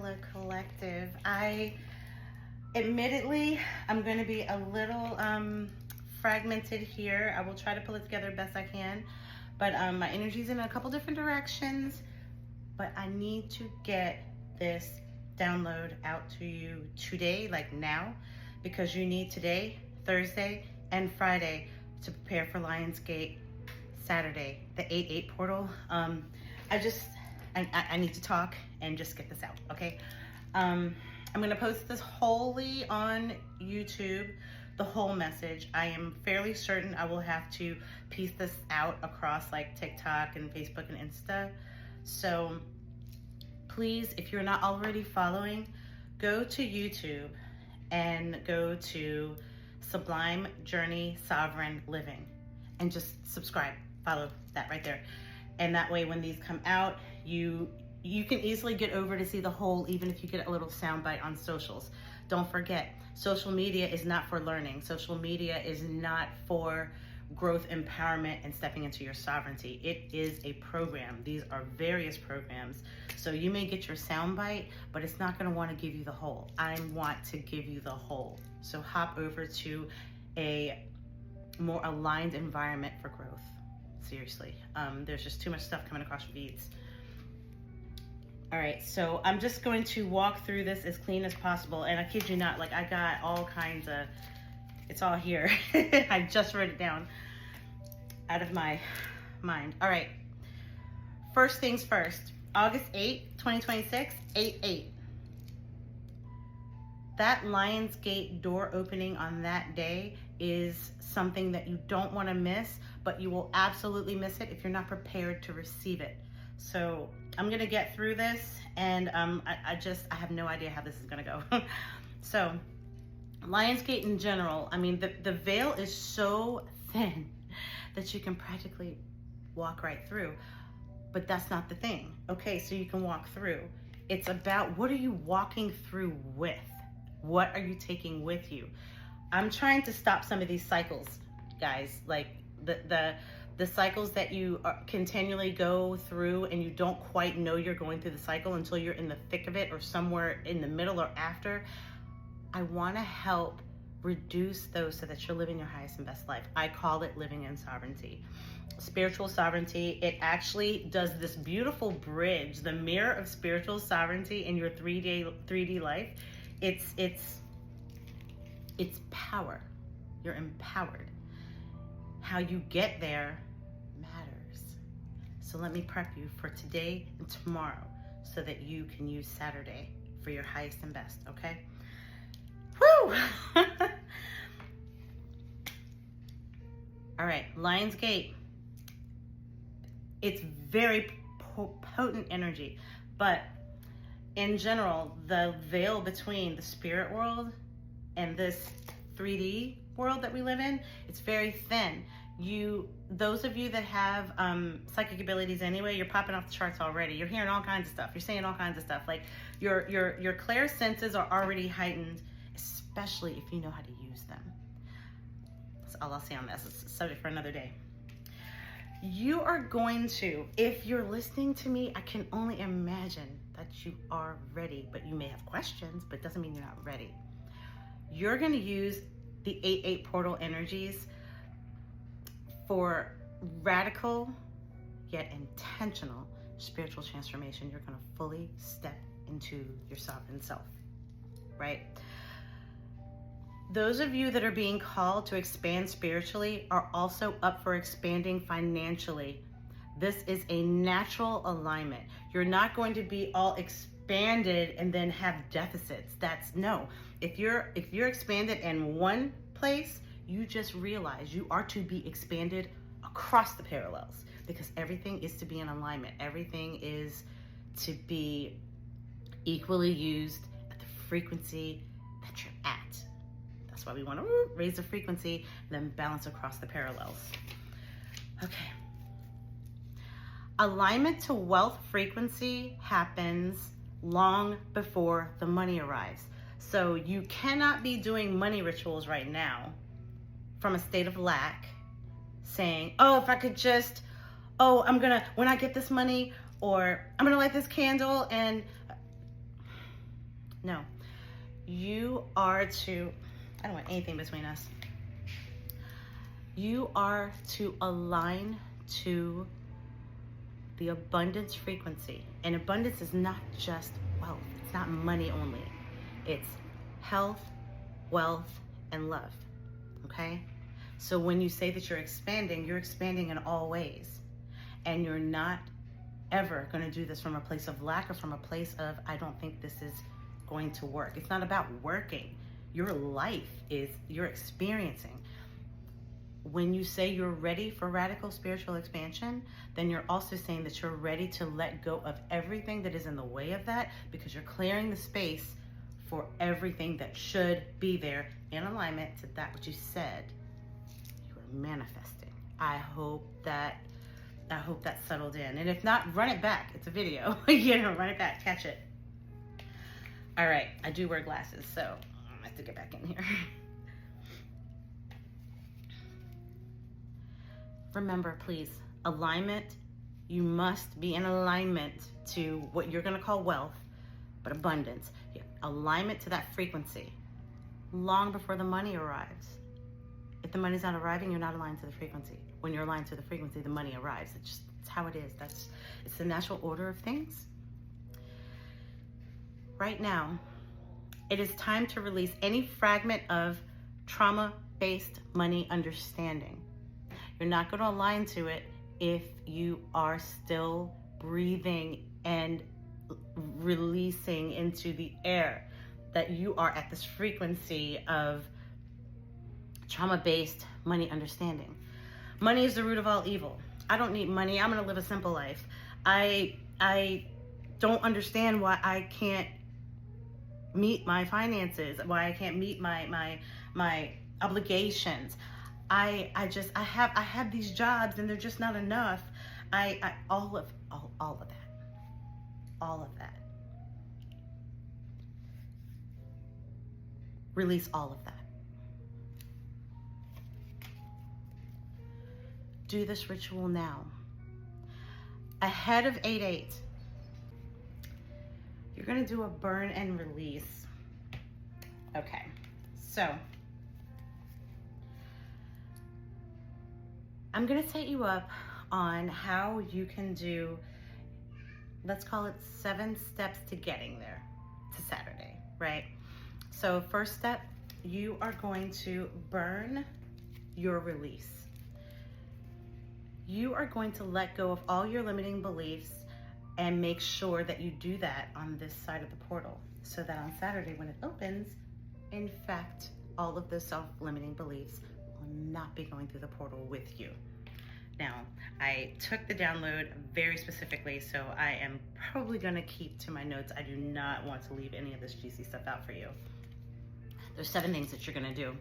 Hello Collective. Admittedly, I'm going to be a little fragmented here. I will try to pull it together best I can, but my energy's in a couple different directions, but I need to get this download out to you today, like now, because you need today, Thursday, and Friday to prepare for Lionsgate Saturday, the 8/8 portal. I need to talk and just get this out, okay? I'm gonna post this wholly on YouTube, the whole message. I am fairly certain I will have to piece this out across like TikTok and Facebook and Insta. So please, if you're not already following, go to YouTube and go to Sublime Journey Sovereign Living and just subscribe, follow that right there. And that way when these come out, you can easily get over to see the whole, even if you get a little soundbite on socials. Don't forget, social media is not for learning. Social media is not for growth, empowerment, and stepping into your sovereignty. It is a program. These are various programs. So you may get your soundbite, but it's not gonna wanna give you the whole. I want to give you the whole. So hop over to a more aligned environment for growth. Seriously, there's just too much stuff coming across your feeds. All right, so I'm just going to walk through this as clean as possible. And I kid you not, like I got all kinds of, it's all here. I just wrote it down out of my mind. All right, first things first, August 8, 2026, 8/8. That Lionsgate door opening on that day is something that you don't want to miss, but you will absolutely miss it if you're not prepared to receive it. So I'm gonna get through this, and I have no idea how this is gonna go. So Lionsgate in general, I mean, the veil is so thin that you can practically walk right through, but that's not the thing. Okay, so you can walk through. It's about, what are you walking through with? What are you taking with you? I'm trying to stop some of these cycles, guys, like the cycles that you continually go through and you don't quite know you're going through the cycle until you're in the thick of it or somewhere in the middle or after. I want to help reduce those so that you're living your highest and best life. I call it living in sovereignty. Spiritual sovereignty, it actually does this beautiful bridge, the mirror of spiritual sovereignty in your 3D life. It's power. You're empowered. How you get there matters. So let me prep you for today and tomorrow so that you can use Saturday for your highest and best, okay? Woo! All right, Lionsgate. It's very potent energy, but in general, the veil between the spirit world and this 3D world that we live in, it's very thin. Those of you that have psychic abilities anyway, you're popping off the charts already. You're hearing all kinds of stuff. You're saying all kinds of stuff. Like your clear senses are already heightened, especially if you know how to use them. That's all I'll say on this. It's a subject for another day. You are going to, if you're listening to me, I can only imagine that you are ready, but you may have questions, but it doesn't mean you're not ready. You're going to use the 8/8 portal energies for radical yet intentional spiritual transformation. You're going to fully step into your sovereign self, right? Those of you that are being called to expand spiritually are also up for expanding financially. This is a natural alignment. You're not going to be all expanded and then have deficits. That's no. If you're expanded in one place, you just realize you are to be expanded across the parallels, because everything is to be in alignment. Everything is to be equally used at the frequency that you're at. That's why we want to raise the frequency and then balance across the parallels. Okay. Alignment to wealth frequency happens long before the money arrives. So you cannot be doing money rituals right now from a state of lack, saying, oh, if I could just, when I get this money, or I'm gonna light this candle, and No. You are to, I don't want anything between us. You are to align to the abundance frequency. And abundance is not just wealth. It's not money only. It's health, wealth, and love. Okay? So when you say that you're expanding in all ways. And you're not ever going to do this from a place of lack or from a place of, I don't think this is going to work. It's not about working. Your life is, you're experiencing. When you say you're ready for radical spiritual expansion, then you're also saying that you're ready to let go of everything that is in the way of that, because you're clearing the space for everything that should be there in alignment to that which you said you were manifesting. I hope that settled in. And if not, run it back. It's a video. Run it back, catch it. All right, I do wear glasses, so I have to get back in here. Remember, please, alignment, you must be in alignment to what you're going to call wealth, but abundance. Yeah. Alignment to that frequency long before the money arrives. If the money's not arriving, you're not aligned to the frequency. When you're aligned to the frequency, the money arrives. It's how it is. It's the natural order of things. Right now, it is time to release any fragment of trauma-based money understanding. You're not going to align to it if you are still breathing and releasing into the air that you are at this frequency of trauma-based money understanding. Money is the root of all evil. I don't need money. I'm going to live a simple life. I don't understand why I can't meet my finances, why I can't meet my obligations. I have these jobs and they're just not enough. All of that. Release all of that. Do this ritual now. Ahead of 8/8, you're gonna do a burn and release. Okay, so I'm gonna set you up on how you can do, let's call it 7 steps to getting there to Saturday, right? So first step, you are going to burn your release. You are going to let go of all your limiting beliefs and make sure that you do that on this side of the portal, so that on Saturday when it opens, in fact, all of those self-limiting beliefs will not be going through the portal with you. Now, I took the download very specifically, so I am probably gonna keep to my notes. I do not want to leave any of this juicy stuff out for you. There's 7 things that you're gonna do.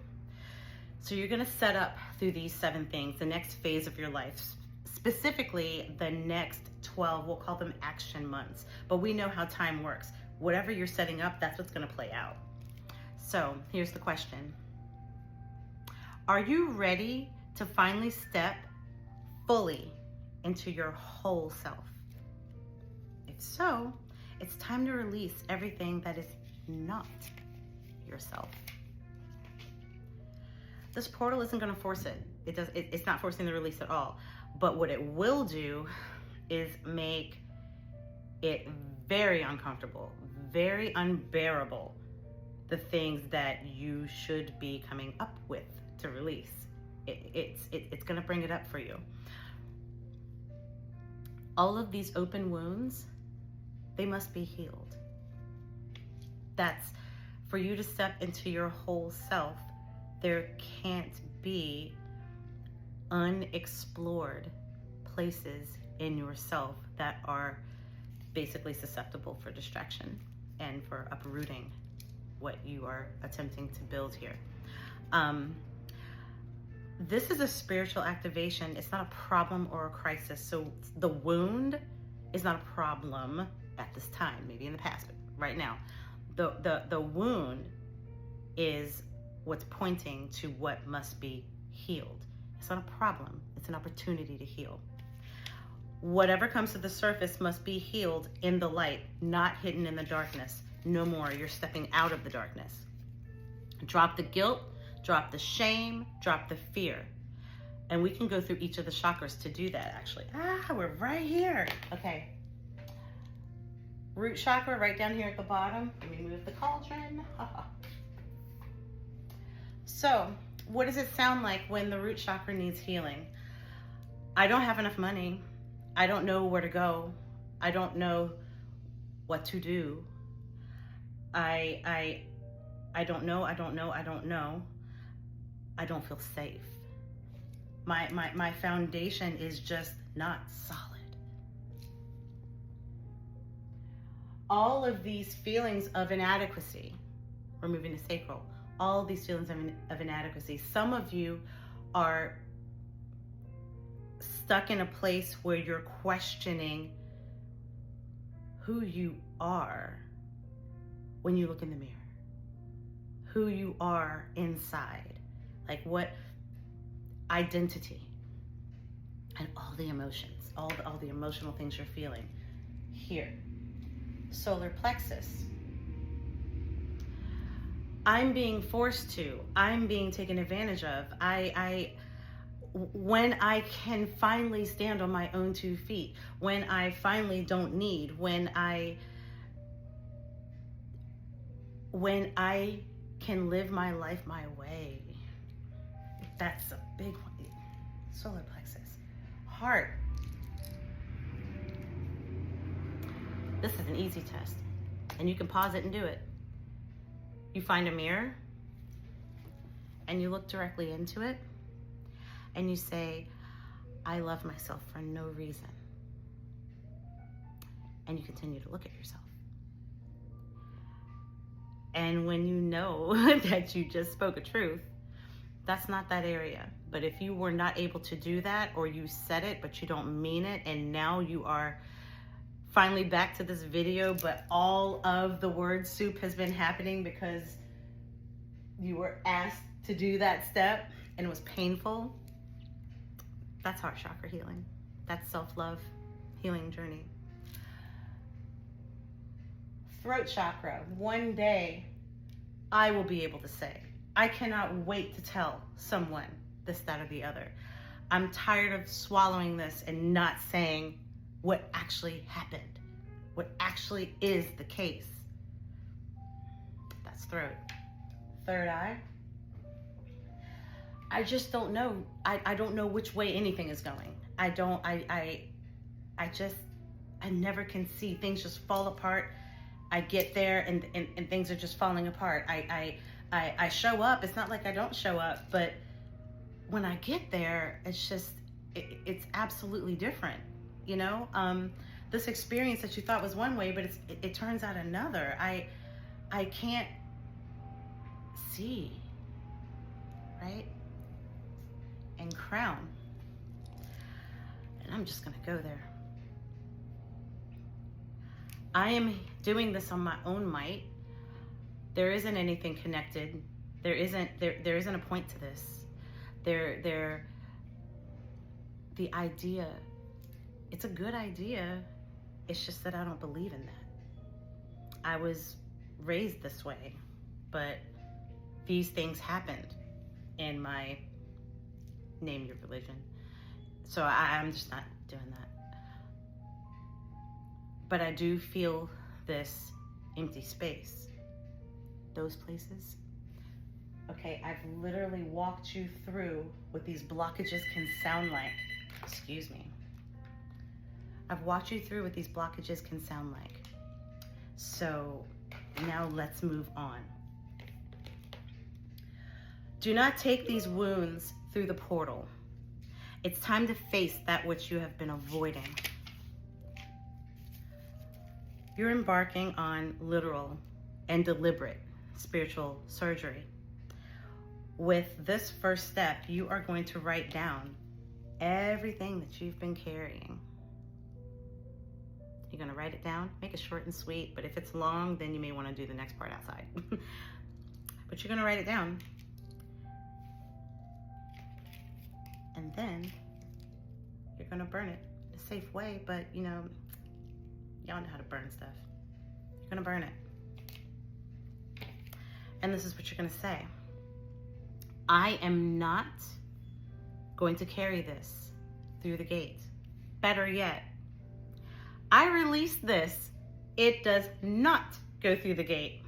So you're gonna set up through these 7 things, the next phase of your life, specifically the next 12, we'll call them action months, but we know how time works. Whatever you're setting up, that's what's gonna play out. So here's the question. Are you ready to finally step fully into your whole self? If so, it's time to release everything that is not yourself. This portal isn't going to force it. It's not forcing the release at all. But what it will do is make it very uncomfortable, very unbearable, the things that you should be coming up with to release. It's going to bring it up for you. All of these open wounds, they must be healed. That's for you to step into your whole self. There can't be unexplored places in yourself that are basically susceptible for distraction and for uprooting what you are attempting to build here. This is a spiritual activation. It's not a problem or a crisis. So the wound is not a problem at this time, maybe in the past, but right now. The wound is what's pointing to what must be healed. It's not a problem. It's an opportunity to heal. Whatever comes to the surface must be healed in the light, not hidden in the darkness. No more. You're stepping out of the darkness. Drop the guilt, drop the shame, drop the fear. And we can go through each of the chakras to do that, actually. We're right here. Okay. Root chakra, right down here at the bottom. Let me move the cauldron. So, what does it sound like when the root chakra needs healing? I don't have enough money. I don't know where to go. I don't know what to do. I don't know. I don't feel safe. My foundation is just not solid. All of these feelings of inadequacy, removing the sacral, all these feelings of inadequacy. Some of you are stuck in a place where you're questioning who you are when you look in the mirror, who you are inside, like what identity, and all the emotions, all the emotional things you're feeling here. Solar plexus. I'm being forced to, I'm being taken advantage of. When I can finally stand on my own 2 feet, when I finally don't need, when I can live my life my way. That's a big one. Solar plexus. Heart. This is an easy test, and you can pause it and do it. You find a mirror, and you look directly into it, and you say, I love myself for no reason. And you continue to look at yourself. And when you know that you just spoke a truth, that's not that area. But if you were not able to do that, or you said it, but you don't mean it, and now you are finally back to this video, but all of the word soup has been happening because you were asked to do that step and it was painful. That's heart chakra healing. That's self-love healing journey. Throat chakra. One day I will be able to say, I cannot wait to tell someone this, that, or the other. I'm tired of swallowing this and not saying what actually happened, what actually is the case. That's throat. Third eye. I just don't know. I don't know which way anything is going. I never can see. Things just fall apart. I get there and things are just falling apart. I show up. It's not like I don't show up, but when I get there, it's just, it's absolutely different. You know, this experience that you thought was one way, but it turns out another. I can't see, right? And crown. And I'm just gonna go there. I am doing this on my own might. There isn't anything connected. There isn't a point to this. The idea, it's a good idea. It's just that I don't believe in that. I was raised this way, but these things happened in my, name your religion. So I'm just not doing that. But I do feel this empty space. Those places. Okay, I've literally walked you through what these blockages can sound like. Excuse me. I've walked you through what these blockages can sound like. So now let's move on. Do not take these wounds through the portal. It's time to face that which you have been avoiding. You're embarking on literal and deliberate spiritual surgery. With this first step, you are going to write down everything that you've been carrying. You're going to write it down, make it short and sweet, but if it's long, then you may want to do the next part outside. But you're going to write it down. And then you're going to burn it in a safe way, but you know, y'all know how to burn stuff. You're going to burn it. And this is what you're going to say. I am not going to carry this through the gate. Better yet, I release this. It does not go through the gate.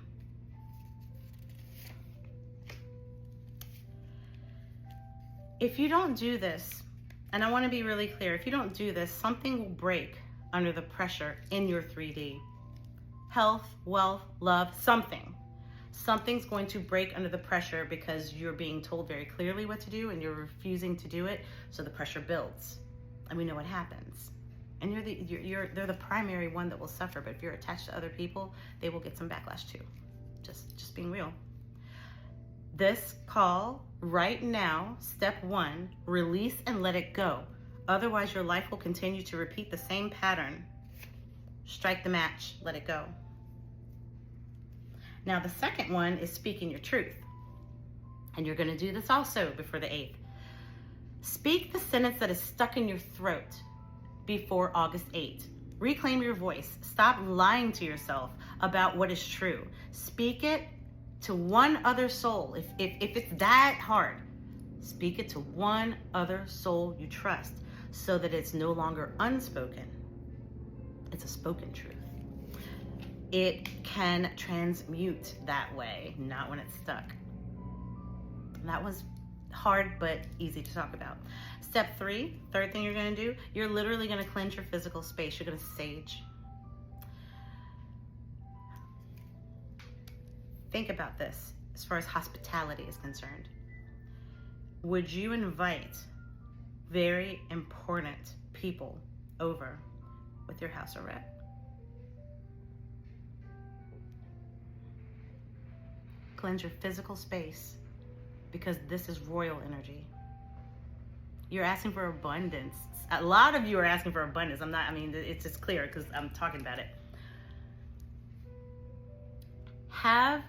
If you don't do this, and I want to be really clear, if you don't do this, something will break under the pressure in your 3D. Health, wealth, love, something. Something's going to break under the pressure because you're being told very clearly what to do and you're refusing to do it, so the pressure builds. And we know what happens. And they're the primary one that will suffer, but if you're attached to other people, they will get some backlash too. Just being real. This call right now, step 1, release and let it go. Otherwise, your life will continue to repeat the same pattern. Strike the match, let it go. Now, the second one is speaking your truth. And you're going to do this also before the 8th. Speak the sentence that is stuck in your throat before August 8th. Reclaim your voice. Stop lying to yourself about what is true. Speak it to one other soul. If it's that hard, speak it to one other soul you trust so that it's no longer unspoken. It's a spoken truth. It can transmute that way, not when it's stuck. That was hard but easy to talk about. Step 3, third thing you're going to do, you're literally going to cleanse your physical space. You're going to sage. Think about this as far as hospitality is concerned. Would you invite very important people over with your house arrest? Cleanse your physical space because this is royal energy. You're asking for abundance. A lot of you are asking for abundance. It's just clear because I'm talking about it. Have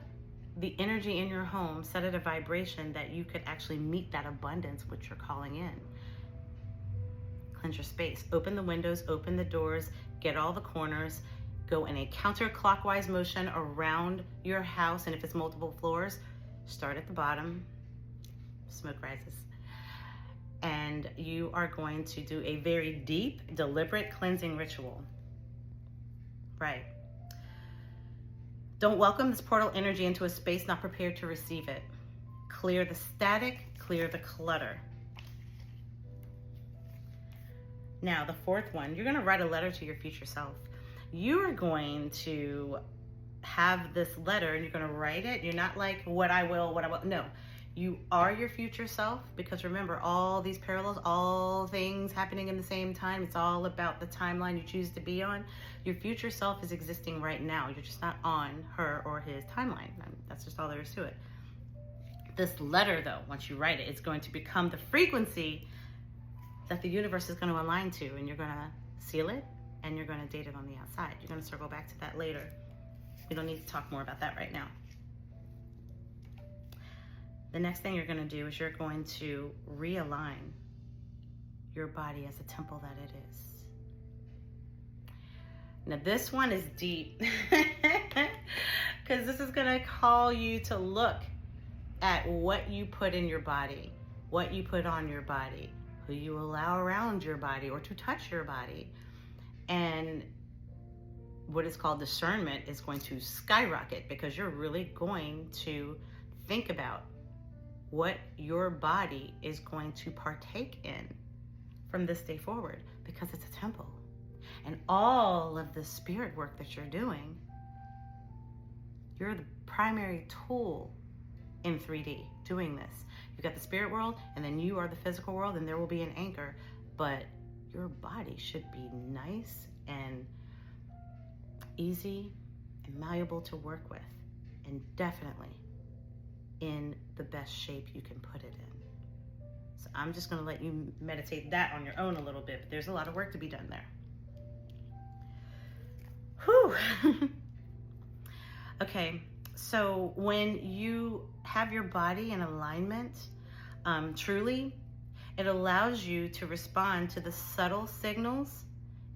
the energy in your home set at a vibration that you could actually meet that abundance which you're calling in. Cleanse your space. Open the windows, open the doors, get all the corners, go in a counterclockwise motion around your house, and if it's multiple floors, start at the bottom, smoke rises. And you are going to do a very deep, deliberate cleansing ritual. Right. Don't welcome this portal energy into a space not prepared to receive it. Clear the static, clear the clutter. Now, the 4th one, you're going to write a letter to your future self. You are going to have this letter and you're going to write it. You're not like, what I will. No, you are your future self, because remember, all these parallels, all things happening in the same time, it's all about the timeline you choose to be on. Your future self is existing right now. You're just not on her or his timeline. That's just all there is to it. This letter, though, once you write it, it's going to become the frequency that the universe is going to align to, and you're going to seal it and you're going to date it on the outside. You're going to circle back to that later. We don't need to talk more about that right now. The next thing you're going to do is you're going to realign your body as a temple that it is. Now this one is deep because this is going to call you to look at what you put in your body, what you put on your body, who you allow around your body or to touch your body. And what is called discernment is going to skyrocket because you're really going to think about what your body is going to partake in from this day forward, because it's a temple. And all of the spirit work that you're doing, you're the primary tool in 3D doing this. You've got the spirit world, and then you are the physical world, and there will be an anchor, but your body should be nice and easy and malleable to work with, and definitely in the best shape you can put it in. So I'm just going to let you meditate that on your own a little bit, but there's a lot of work to be done there. Whew. Okay, so when you have your body in alignment, truly, it allows you to respond to the subtle signals,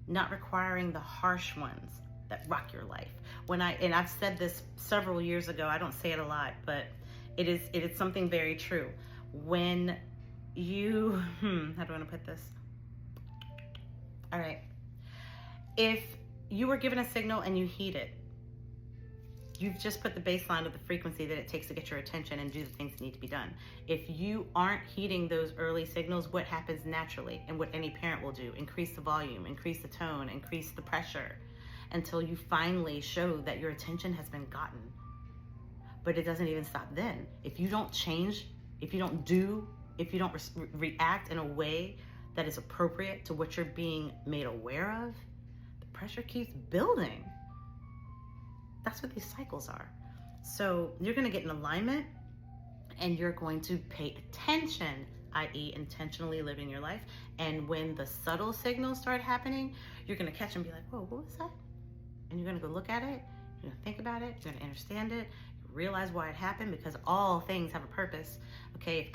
not requiring the harsh ones. that rock your life. And I've said this several years ago, I don't say it a lot, but it is something very true. When you, how do I want to put this? All right. If you were given a signal and you heed it, you've just put the baseline of the frequency that it takes to get your attention and do the things that need to be done. If you aren't heeding those early signals, what happens naturally, and what any parent will do, increase the volume, increase the tone, increase the pressure, until you finally show that your attention has been gotten. But it doesn't even stop then. If you don't change, if you don't react in a way that is appropriate to what you're being made aware of, the pressure keeps building. That's what these cycles are. So you're going to get in alignment, and you're going to pay attention, i.e. intentionally living your life. And when the subtle signals start happening, you're going to catch and be like, whoa, what was that? And you're going to go look at it. You're going to think about it. You're going to understand it. Realize why it happened, because all things have a purpose. Okay,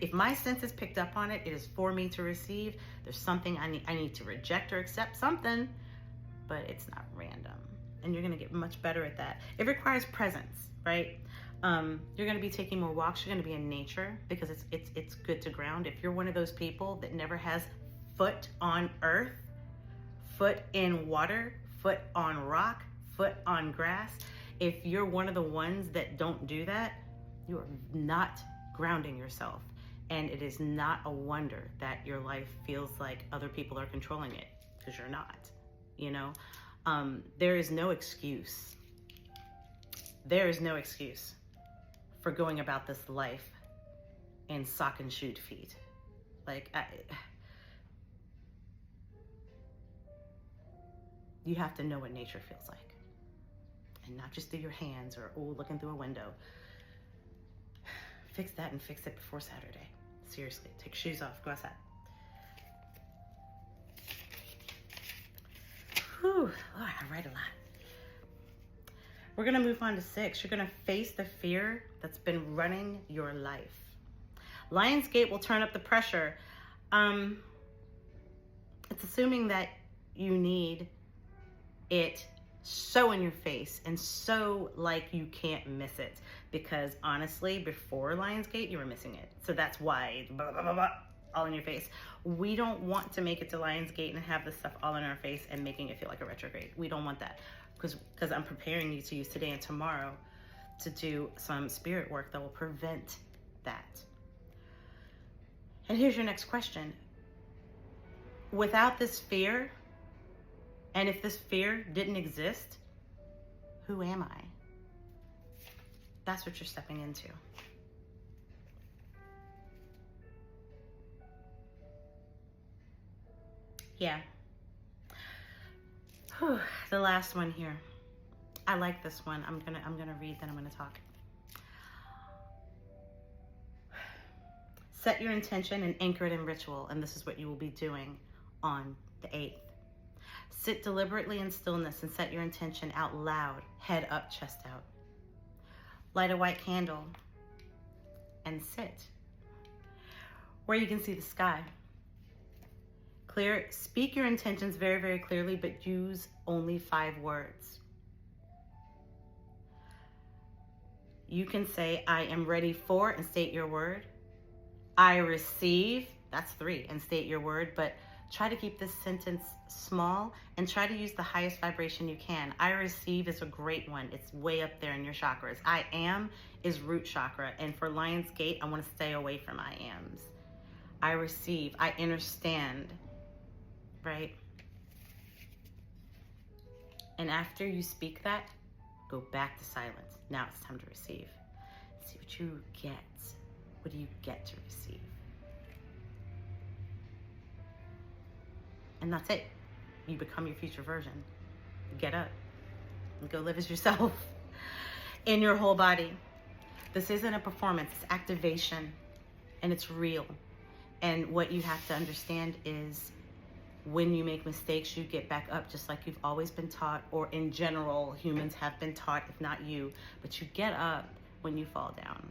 if my senses picked up on it, it is for me to receive. There's something I need to reject or accept something, but it's not random. And you're going to get much better at that. It requires presence, right? You're going to be taking more walks. You're going to be in nature, because it's good to ground. If you're one of those people that never has foot on earth, foot in water, foot on rock, foot on grass, if you're one of the ones that don't do that, you are not grounding yourself. And it is not a wonder that your life feels like other people are controlling it, because you're not, you know? There is no excuse. There is no excuse for going about this life in sock and shoot feet. Like, you have to know what nature feels like. And not just through your hands or looking through a window. Fix that, and fix it before Saturday. Seriously, take your shoes off, go outside. Whew, oh, I write a lot. We're gonna move on to 6. You're gonna face the fear that's been running your life. Lionsgate will turn up the pressure. It's assuming that you need it so in your face and so like you can't miss it, because honestly, before Lionsgate, you were missing it. So that's why blah, blah, blah, blah, all in your face. We don't want to make it to Lionsgate and have this stuff all in our face and making it feel like a retrograde. We don't want that, because I'm preparing you to use today and tomorrow to do some spirit work that will prevent that. And here's your next question. Without this fear, and if this fear didn't exist, who am I? That's what you're stepping into. Yeah. Whew, the last one here. I like this one. I'm gonna read, then I'm gonna talk. Set your intention and anchor it in ritual, and this is what you will be doing on the 8th. Sit deliberately in stillness and set your intention out loud, head up, chest out. Light a white candle and sit where you can see the sky. Speak your intentions very, very clearly, but use only 5 words. You can say, I am ready for, and state your word. I receive, that's 3, and state your word, but try to keep this sentence small and try to use the highest vibration you can. I receive is a great one. It's way up there in your chakras. I am is root chakra. And for Lionsgate, I want to stay away from I ams. I receive, I understand, right? And after you speak that, go back to silence. Now it's time to receive. See what you get. What do you get to receive? And that's it. You become your future version. Get up and go live as yourself in your whole body. This isn't a performance, it's activation, and it's real. And what you have to understand is when you make mistakes, you get back up, just like you've always been taught, or in general, humans have been taught, if not you. But you get up when you fall down,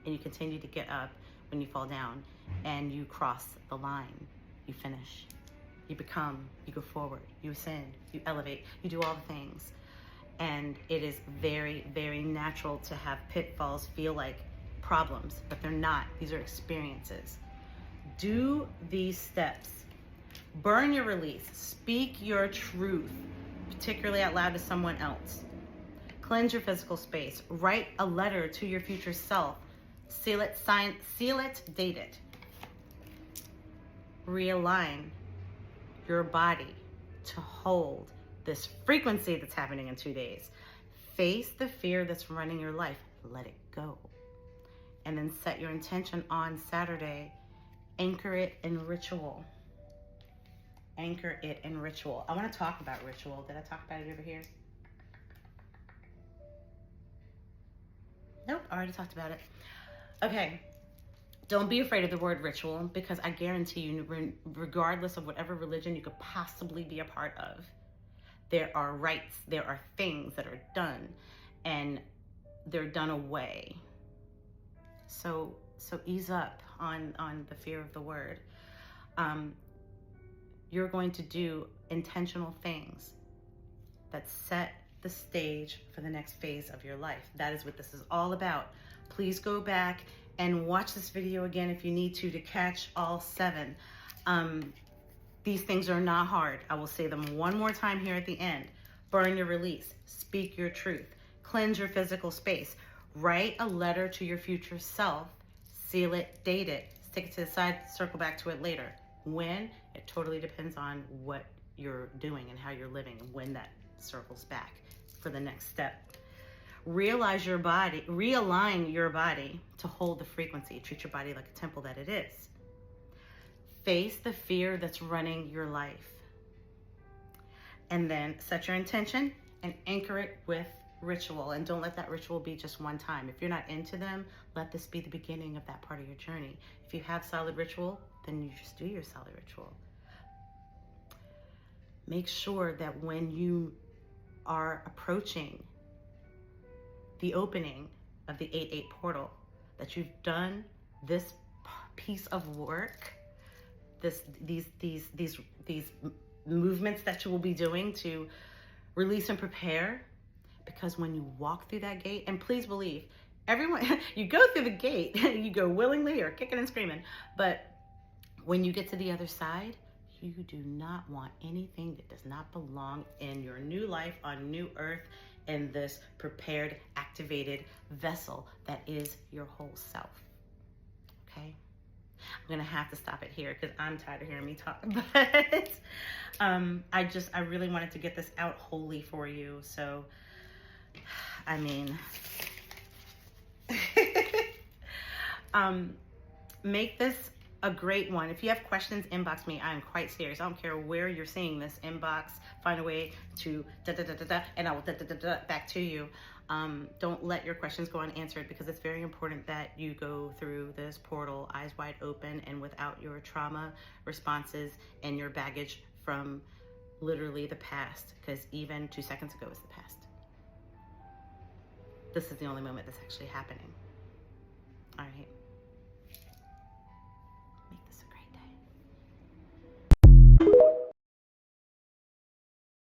and you continue to get up when you fall down, and you cross the line. You finish. you become, you go forward, you ascend, you elevate, you do all the things. And it is very, very natural to have pitfalls feel like problems, but they're not. These are experiences. Do these steps. Burn your release. Speak your truth, particularly out loud to someone else. Cleanse your physical space. Write a letter to your future self. Seal it, date it. Realign your body to hold this frequency that's happening in 2 days. Face the fear that's running your life. Let it go. And then set your intention on Saturday. Anchor it in ritual. Anchor it in ritual. I want to talk about ritual. Did I talk about it over here? Nope, I already talked about it. Okay. Don't be afraid of the word ritual, because I guarantee you, regardless of whatever religion you could possibly be a part of, there are rites, there are things that are done, and they're done away. So ease up on the fear of the word. You're going to do intentional things that set the stage for the next phase of your life. That is what this is all about. Please go back and watch this video again if you need to catch all 7. These things are not hard. I will say them one more time here at the end. Burn your release. Speak your truth. Cleanse your physical space. Write a letter to your future self. Seal it, date it. Stick it to the side, circle back to it later. When? It totally depends on what you're doing and how you're living and when that circles back for the next step. Realign your body to hold the frequency. Treat your body like a temple that it is. Face the fear that's running your life. And then set your intention and anchor it with ritual. And don't let that ritual be just one time. If you're not into them, let this be the beginning of that part of your journey. If you have solid ritual, then you just do your solid ritual. Make sure that when you are approaching the opening of the 8-8 portal, that you've done this piece of work, these movements that you will be doing to release and prepare. Because when you walk through that gate, and please believe, everyone, you go through the gate, you go willingly or kicking and screaming, but when you get to the other side, you do not want anything that does not belong in your new life on new earth, in this prepared, activated vessel that is your whole self. Okay? I'm gonna have to stop it here because I'm tired of hearing me talk, but I really wanted to get this out wholly for you. So, I mean, make this a great one. If you have questions, inbox me. I am quite serious. I don't care where you're seeing this. Inbox, find a way to and I will back to you. Don't let your questions go unanswered, because it's very important that you go through this portal eyes wide open and without your trauma responses and your baggage from literally the past, because even 2 seconds ago is the past. This is the only moment that's actually happening. All right.